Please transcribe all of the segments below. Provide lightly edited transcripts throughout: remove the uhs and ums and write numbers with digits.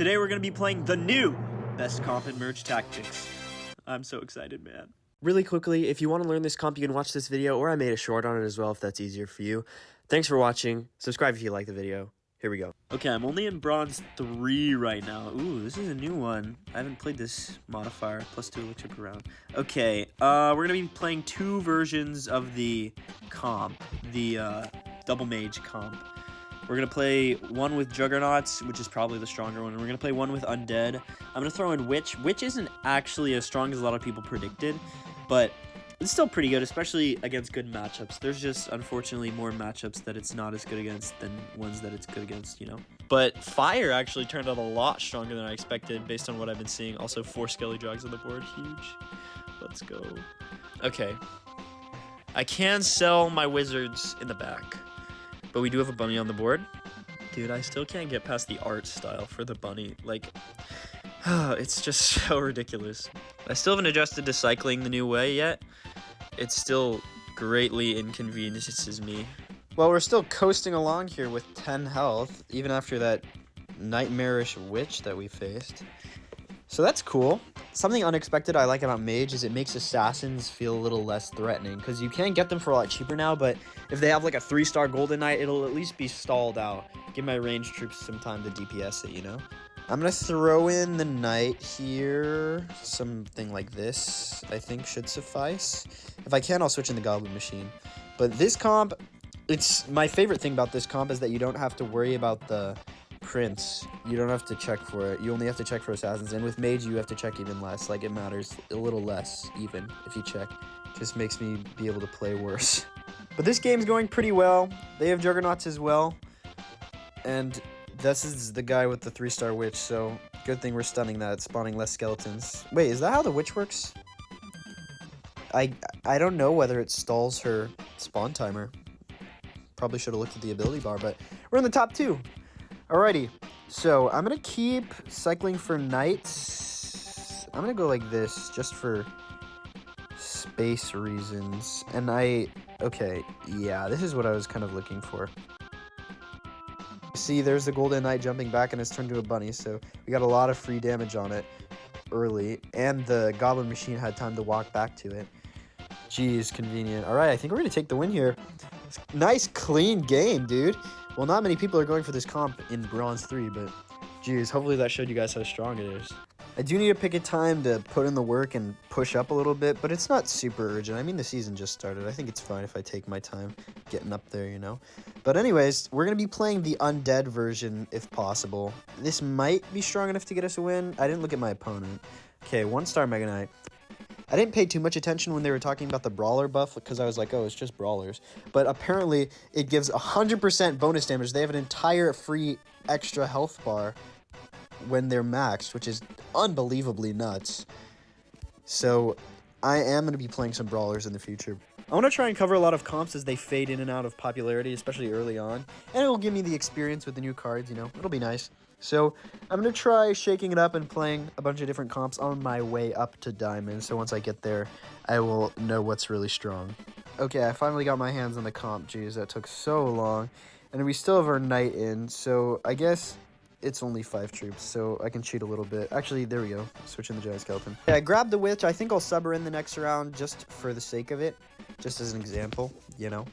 Today we're going to be playing the new best comp in mergetactics. I'm so excited, man. Really quickly, if you want to learn this comp, you can watch this video, or I made a short on it as well if that's easier for you. Thanks for watching. Subscribe if you like the video. Here we go. Okay, I'm only in bronze 3 right now. Ooh, this is a new one. I haven't played this modifier. +2 elixir per round. Okay, we're going to be playing 2 versions of the comp. The double mage comp. We're going to play one with Juggernauts, which is probably the stronger one. And we're going to play one with Undead. I'm going to throw in Witch. Witch isn't actually as strong as a lot of people predicted, but it's still pretty good, especially against good matchups. There's just, unfortunately, more matchups that it's not as good against than ones that it's good against, you know? But Fire actually turned out a lot stronger than I expected based on what I've been seeing. Also, 4 Skelly Jogs on the board. Huge. Let's go. Okay. I can sell my wizards in the back, but we do have a bunny on the board. Dude, I still can't get past the art style for the bunny. Like, it's just so ridiculous. I still haven't adjusted to cycling the new way yet. It still greatly inconveniences me. Well, we're still coasting along here with 10 health, even after that nightmarish witch that we faced. So that's cool. Something unexpected I like about Mage is it makes assassins feel a little less threatening, because you can get them for a lot cheaper now, but if they have like a 3-star Golden Knight, it'll at least be stalled out. Give my ranged troops some time to DPS it, you know? I'm going to throw in the Knight here. Something like this, I think, should suffice. If I can, I'll switch in the Goblin Machine. But this comp, it's my favorite thing about this comp is that you don't have to worry about the Prince. You don't have to check for it. You only have to check for Assassins. And with Mage, you have to check even less. Like, it matters a little less, even, if you check. Just makes me be able to play worse. But this game's going pretty well. They have Juggernauts as well. And this is the guy with the 3-star Witch, so good thing we're stunning that, spawning less skeletons. Wait, is that how the Witch works? I don't know whether it stalls her spawn timer. Probably should have looked at the ability bar, but we're in the top 2. Alrighty, so I'm going to keep cycling for Knights. I'm going to go like this, just for space reasons. And okay, yeah, this is what I was kind of looking for. See, there's the Golden Knight jumping back and it's turned to a bunny, so we got a lot of free damage on it early, and the Goblin Machine had time to walk back to it. Jeez, convenient. Alright, I think we're going to take the win here. Nice, clean game, dude. Well, not many people are going for this comp in Bronze 3, but geez, hopefully that showed you guys how strong it is. I do need to pick a time to put in the work and push up a little bit, but it's not super urgent. I mean, the season just started. I think it's fine if I take my time getting up there, you know? But anyways, we're going to be playing the Undead version if possible. This might be strong enough to get us a win. I didn't look at my opponent. Okay, 1-star Mega Knight. I didn't pay too much attention when they were talking about the Brawler buff, because I was like, oh, it's just Brawlers. But apparently, it gives 100% bonus damage. They have an entire free extra health bar when they're maxed, which is unbelievably nuts. So I am going to be playing some Brawlers in the future. I want to try and cover a lot of comps as they fade in and out of popularity, especially early on. And it will give me the experience with the new cards, you know. It'll be nice. So I'm going to try shaking it up and playing a bunch of different comps on my way up to Diamond. So once I get there, I will know what's really strong. Okay, I finally got my hands on the comp. Jeez, that took so long. And we still have our Knight in, so I guess it's only 5 troops, so I can cheat a little bit. Actually, there we go. Switch in the Giant Skeleton. Yeah, I grabbed the Witch. I think I'll sub her in the next round just for the sake of it. Just as an example, you know.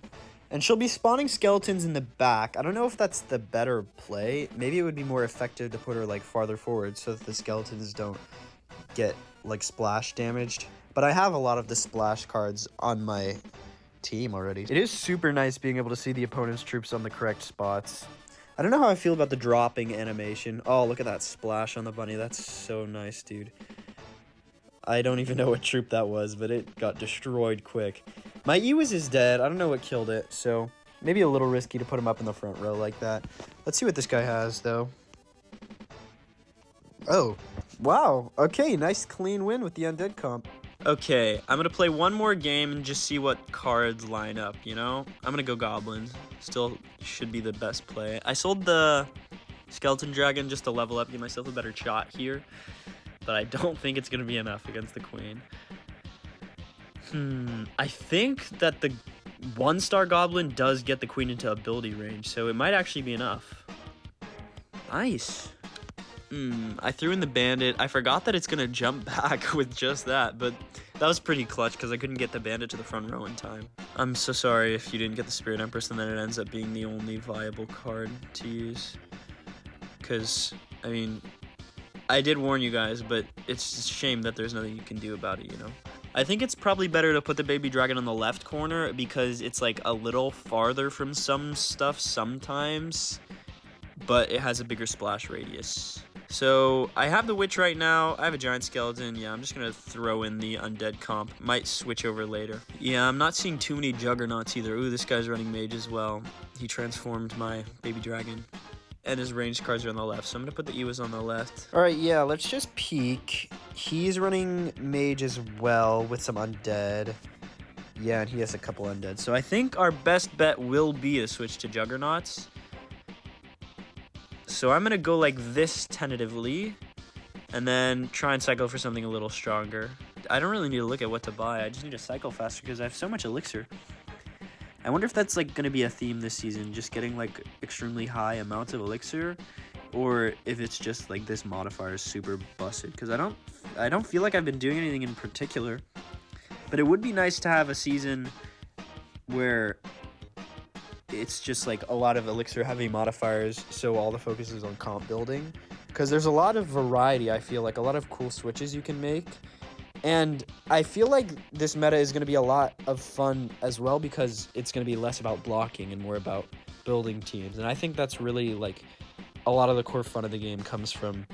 And she'll be spawning skeletons in the back. I don't know if that's the better play. Maybe it would be more effective to put her, like, farther forward so that the skeletons don't get, like, splash damaged. But I have a lot of the splash cards on my team already. It is super nice being able to see the opponent's troops on the correct spots. I don't know how I feel about the dropping animation. Oh, look at that splash on the bunny. That's so nice, dude. I don't even know what troop that was, but it got destroyed quick. My Ewis is dead. I don't know what killed it, so maybe a little risky to put him up in the front row like that. Let's see what this guy has, though. Oh, wow. Okay, nice clean win with the Undead comp. Okay, I'm going to play one more game and just see what cards line up, you know? I'm going to go Goblins. Still should be the best play. I sold the Skeleton Dragon just to level up, give myself a better shot here. But I don't think it's going to be enough against the Queen. I think that the 1-star Goblin does get the Queen into ability range, so it might actually be enough. Nice. I threw in the bandit. I forgot that it's going to jump back with just that, but that was pretty clutch because I couldn't get the bandit to the front row in time. I'm so sorry if you didn't get the Spirit Empress and then it ends up being the only viable card to use. Because, I mean, I did warn you guys, but it's a shame that there's nothing you can do about it, you know? I think it's probably better to put the baby dragon on the left corner because it's like a little farther from some stuff sometimes, but it has a bigger splash radius. So I have the witch right now. I have a giant skeleton. Yeah, I'm just gonna throw in the undead comp. Might switch over later. Yeah, I'm not seeing too many juggernauts either. Ooh, this guy's running mage as well. He transformed my baby dragon. And his ranged cards are on the left, so I'm gonna put the Ewas on the left. All right, yeah, let's just peek. He's running mage as well with some undead. Yeah, and he has a couple undead. So I think our best bet will be to switch to juggernauts. So I'm gonna go like this tentatively, and then try and cycle for something a little stronger. I don't really need to look at what to buy. I just need to cycle faster because I have so much elixir. I wonder if that's like gonna be a theme this season, just getting like extremely high amounts of elixir, or if it's just like this modifier is super busted. Because I don't feel like I've been doing anything in particular, but it would be nice to have a season where it's just like a lot of elixir heavy modifiers, so all the focus is on comp building, because there's a lot of variety. I feel like a lot of cool switches you can make, and I feel like this meta is going to be a lot of fun as well because it's going to be less about blocking and more about building teams. And I think that's really like a lot of the core fun of the game comes from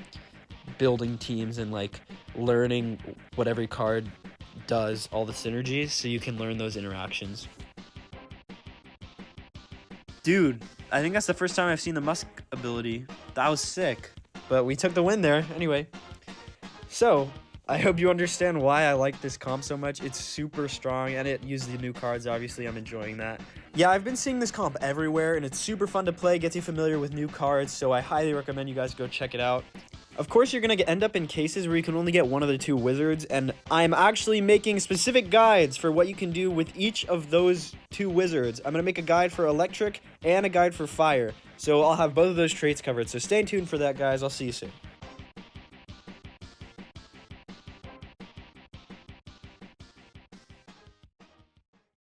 building teams and like learning what every card does, all the synergies, so you can learn those interactions. Dude, I think that's the first time I've seen the Musk ability. That was sick. But we took the win there anyway. So, I hope you understand why I like this comp so much. It's super strong, and it uses the new cards. Obviously, I'm enjoying that. Yeah, I've been seeing this comp everywhere, and it's super fun to play. Gets you familiar with new cards, so I highly recommend you guys go check it out. Of course, you're going to end up in cases where you can only get one of the two wizards, and I'm actually making specific guides for what you can do with each of those two wizards. I'm going to make a guide for electric and a guide for fire, so I'll have both of those traits covered. So stay tuned for that, guys. I'll see you soon.